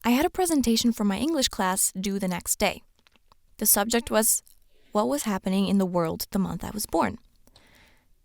I had a presentation for my English class due the next day. The subject was what was happening in the world the month I was born.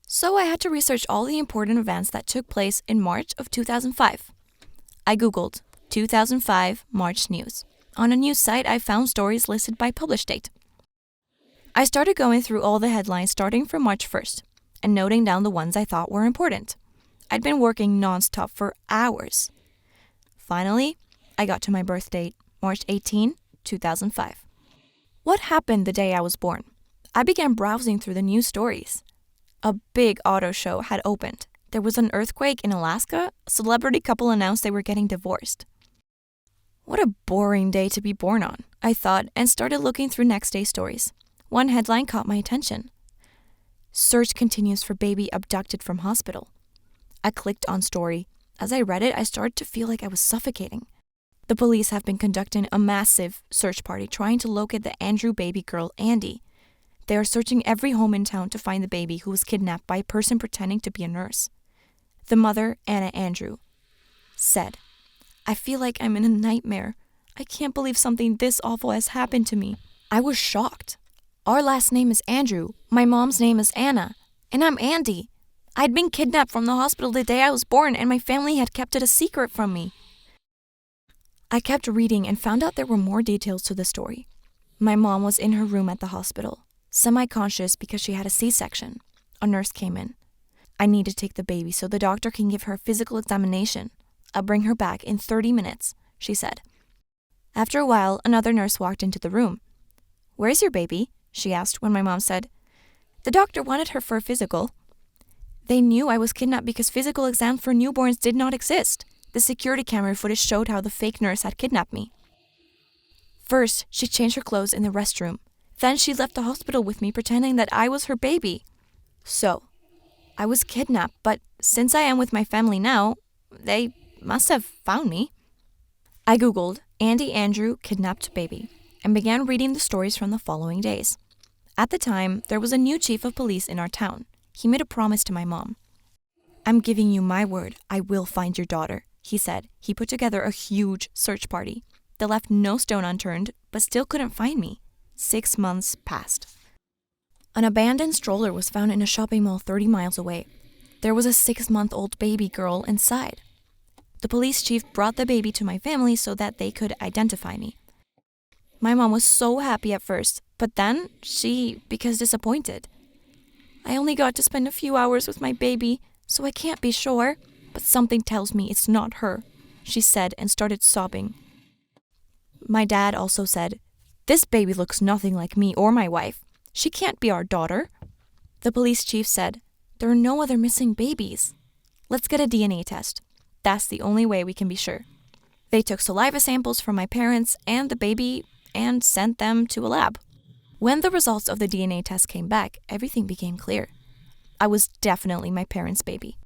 So I had to research all the important events that took place in March of 2005. I Googled 2005 March news. On a news site, I found stories listed by publish date. I started going through all the headlines starting from March 1st and noting down the ones I thought were important. I'd been working non-stop for hours. Finally, I got to my birth date, March 18, 2005. What happened the day I was born? I began browsing through the news stories. A big auto show had opened. There was an earthquake in Alaska. A celebrity couple announced they were getting divorced. What a boring day to be born on, I thought, and started looking through next day's stories. One headline caught my attention. Search continues for baby abducted from hospital. I clicked on story. As I read it, I started to feel like I was suffocating. The police have been conducting a massive search party trying to locate the Andrew baby girl, Andy. They are searching every home in town to find the baby who was kidnapped by a person pretending to be a nurse. The mother, Anna Andrew, said, "I feel like I'm in a nightmare. I can't believe something this awful has happened to me." I was shocked. Our last name is Andrew. My mom's name is Anna. And I'm Andy. I'd been kidnapped from the hospital the day I was born, and my family had kept it a secret from me. I kept reading and found out there were more details to the story. My mom was in her room at the hospital, semi-conscious because she had a C-section. A nurse came in. I need to take the baby so the doctor can give her a physical examination. I'll bring her back in 30 minutes, she said. After a while, another nurse walked into the room. "Where's your baby?" she asked when my mom said, "The doctor wanted her for a physical." They knew I was kidnapped because physical exams for newborns did not exist. The security camera footage showed how the fake nurse had kidnapped me. First, she changed her clothes in the restroom. Then she left the hospital with me pretending that I was her baby. So, I was kidnapped, but since I am with my family now, they must have found me. I Googled Andy Andrew kidnapped baby and began reading the stories from the following days. At the time, there was a new chief of police in our town. He made a promise to my mom. "I'm giving you my word, I will find your daughter," he said. He put together a huge search party. They left no stone unturned, but still couldn't find me. 6 months passed. An abandoned stroller was found in a shopping mall 30 miles away. There was a 6-month-old baby girl inside. The police chief brought the baby to my family so that they could identify me. My mom was so happy at first, but then she became disappointed. "I only got to spend a few hours with my baby, so I can't be sure, but something tells me it's not her," she said and started sobbing. My dad also said, "This baby looks nothing like me or my wife. She can't be our daughter." The police chief said, "There are no other missing babies. Let's get a DNA test. That's the only way we can be sure." They took saliva samples from my parents and the baby and sent them to a lab. When the results of the DNA test came back, everything became clear. I was definitely my parents' baby.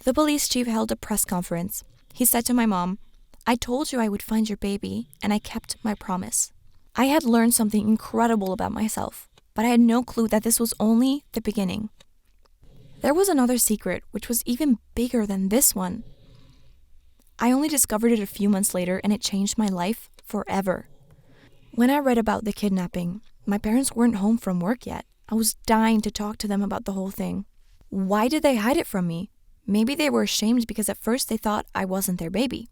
The police chief held a press conference. He said to my mom, "I told you I would find your baby, and I kept my promise." I had learned something incredible about myself, but I had no clue that this was only the beginning. There was another secret, which was even bigger than this one. I only discovered it a few months later, and it changed my life forever. When I read about the kidnapping, my parents weren't home from work yet. I was dying to talk to them about the whole thing. Why did they hide it from me? Maybe they were ashamed because at first they thought I wasn't their baby.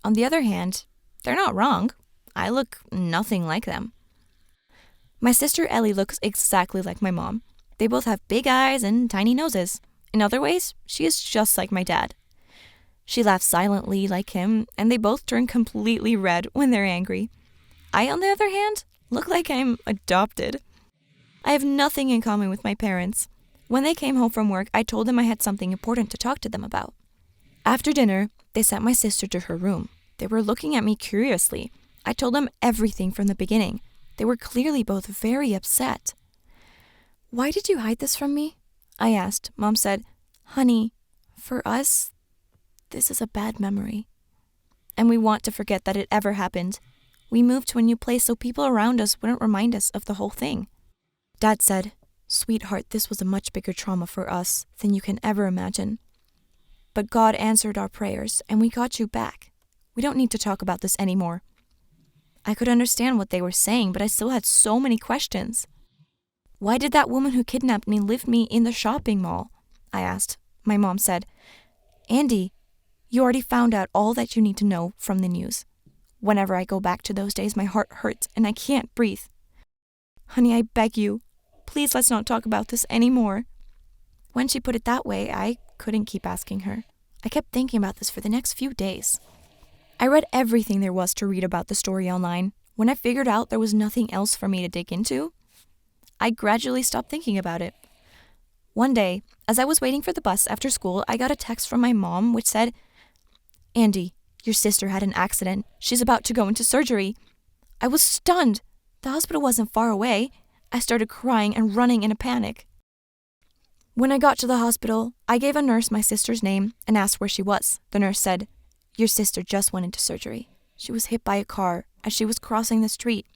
On the other hand, they're not wrong. I look nothing like them. My sister Ellie looks exactly like my mom. They both have big eyes and tiny noses. In other ways, she is just like my dad. She laughs silently like him, and they both turn completely red when they're angry. I, on the other hand, look like I'm adopted. I have nothing in common with my parents. When they came home from work, I told them I had something important to talk to them about. After dinner, they sent my sister to her room. They were looking at me curiously. I told them everything from the beginning. They were clearly both very upset. "Why did you hide this from me?" I asked. Mom said, "Honey, for us, this is a bad memory. And we want to forget that it ever happened. We moved to a new place so people around us wouldn't remind us of the whole thing." Dad said, "Sweetheart, this was a much bigger trauma for us than you can ever imagine. But God answered our prayers, and we got you back. We don't need to talk about this anymore. I could understand what they were saying, but I still had so many questions. Why did that woman who kidnapped me leave me in the shopping mall? I asked. My mom said, Andy, you already found out all that you need to know from the news. Whenever I go back to those days, my heart hurts and I can't breathe. Honey, I beg you, please let's not talk about this anymore. When she put it that way, I couldn't keep asking her. I kept thinking about this for the next few days. I read everything there was to read about the story online. When I figured out there was nothing else for me to dig into, I gradually stopped thinking about it. One day, as I was waiting for the bus after school, I got a text from my mom which said, Andy, your sister had an accident. She's about to go into surgery. I was stunned. The hospital wasn't far away. I started crying and running in a panic. When I got to the hospital, I gave a nurse my sister's name and asked where she was. The nurse said, your sister just went into surgery. She was hit by a car as she was crossing the street.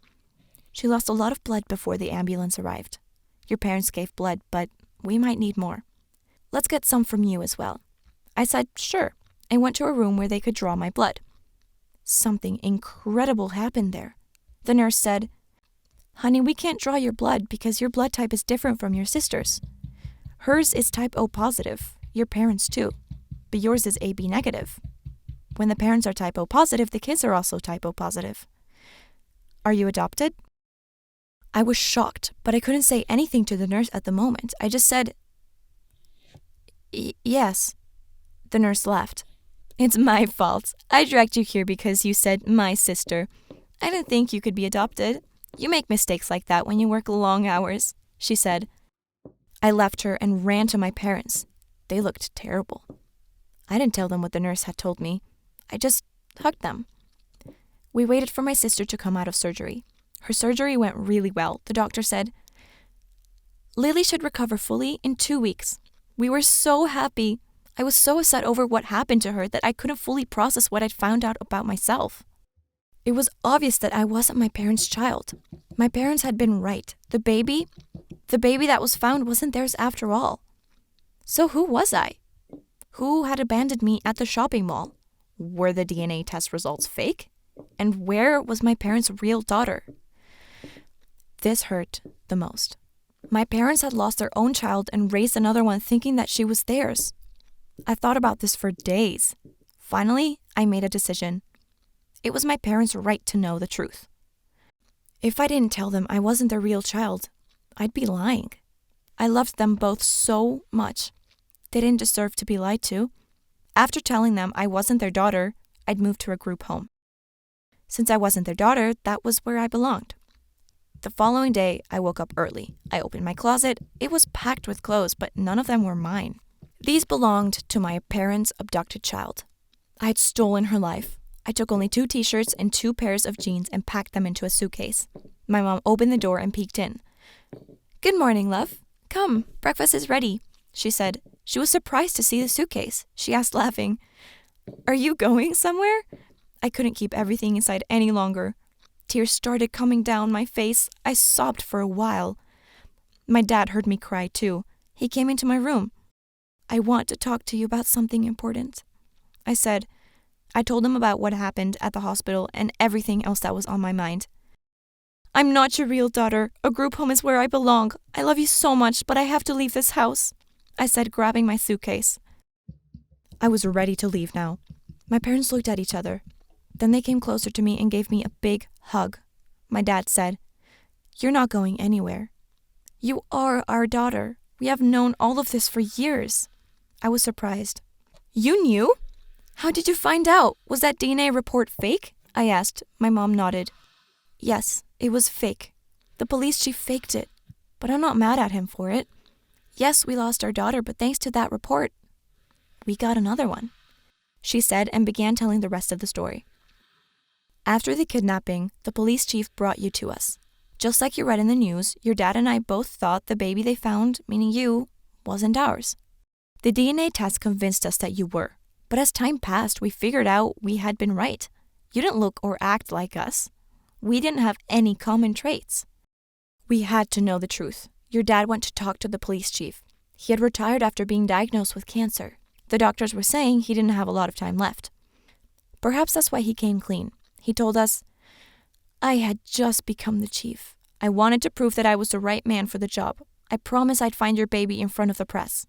She lost a lot of blood before the ambulance arrived. Your parents gave blood, but we might need more. Let's get some from you as well. I said, sure, and went to a room where they could draw my blood. Something incredible happened there. The nurse said, honey, we can't draw your blood because your blood type is different from your sister's. Hers is type O positive, your parents too, but yours is AB negative. When the parents are type O positive, the kids are also type O positive. Are you adopted? I was shocked, but I couldn't say anything to the nurse at the moment. I just said, yes. The nurse laughed. It's my fault. I dragged you here because you said my sister. I didn't think you could be adopted. You make mistakes like that when you work long hours, she said. I left her and ran to my parents. They looked terrible. I didn't tell them what the nurse had told me. I just hugged them. We waited for my sister to come out of surgery. Her surgery went really well. The doctor said, Lily should recover fully in 2 weeks. We were so happy. I was so upset over what happened to her that I couldn't fully process what I'd found out about myself. It was obvious that I wasn't my parents' child. My parents had been right. The baby that was found wasn't theirs after all. So who was I? Who had abandoned me at the shopping mall? Were the DNA test results fake? And where was my parents' real daughter? This hurt the most. My parents had lost their own child and raised another one thinking that she was theirs. I thought about this for days. Finally, I made a decision. It was my parents' right to know the truth. If I didn't tell them I wasn't their real child, I'd be lying. I loved them both so much. They didn't deserve to be lied to. After telling them I wasn't their daughter, I'd moved to a group home. Since I wasn't their daughter, that was where I belonged. The following day, I woke up early. I opened my closet. It was packed with clothes, but none of them were mine. These belonged to my parents' abducted child. I had stolen her life. I took only 2 t-shirts and 2 pairs of jeans and packed them into a suitcase. My mom opened the door and peeked in. Good morning, love. Come, breakfast is ready, she said. She was surprised to see the suitcase. She asked, laughing, Are you going somewhere? I couldn't keep everything inside any longer. Tears started coming down my face. I sobbed for a while. My dad heard me cry too. He came into my room. I want to talk to you about something important, I said. I told him about what happened at the hospital and everything else that was on my mind. I'm not your real daughter. A group home is where I belong. I love you so much, but I have to leave this house, I said, grabbing my suitcase. I was ready to leave now. My parents looked at each other. Then they came closer to me and gave me a big hug. My dad said, You're not going anywhere. You are our daughter. We have known all of this for years. I was surprised. You knew? How did you find out? Was that DNA report fake? I asked. My mom nodded. Yes, it was fake. The police chief faked it. But I'm not mad at him for it. Yes, we lost our daughter, but thanks to that report, we got another one, she said and began telling the rest of the story. After the kidnapping, the police chief brought you to us. Just like you read in the news, your dad and I both thought the baby they found, meaning you, wasn't ours. The DNA test convinced us that you were. But as time passed, we figured out we had been right. You didn't look or act like us. We didn't have any common traits. We had to know the truth. Your dad went to talk to the police chief. He had retired after being diagnosed with cancer. The doctors were saying he didn't have a lot of time left. Perhaps that's why he came clean. He told us, I had just become the chief. I wanted to prove that I was the right man for the job. I promised I'd find your baby in front of the press.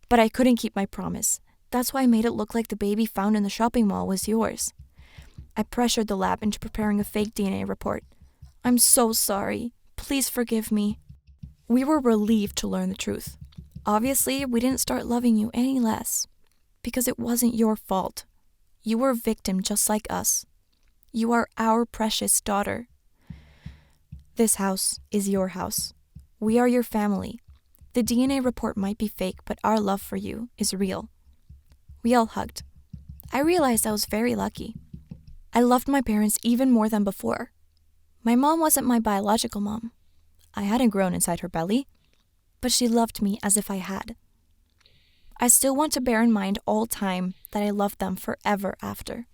But I couldn't keep my promise. That's why I made it look like the baby found in the shopping mall was yours. I pressured the lab into preparing a fake DNA report. I'm so sorry. Please forgive me. We were relieved to learn the truth. Obviously, we didn't start loving you any less. Because it wasn't your fault. You were a victim just like us. You are our precious daughter. This house is your house. We are your family. The DNA report might be fake, but our love for you is real. We all hugged. I realized I was very lucky. I loved my parents even more than before. My mom wasn't my biological mom. I hadn't grown inside her belly, but she loved me as if I had. I still want to bear in mind all time that I loved them forever after.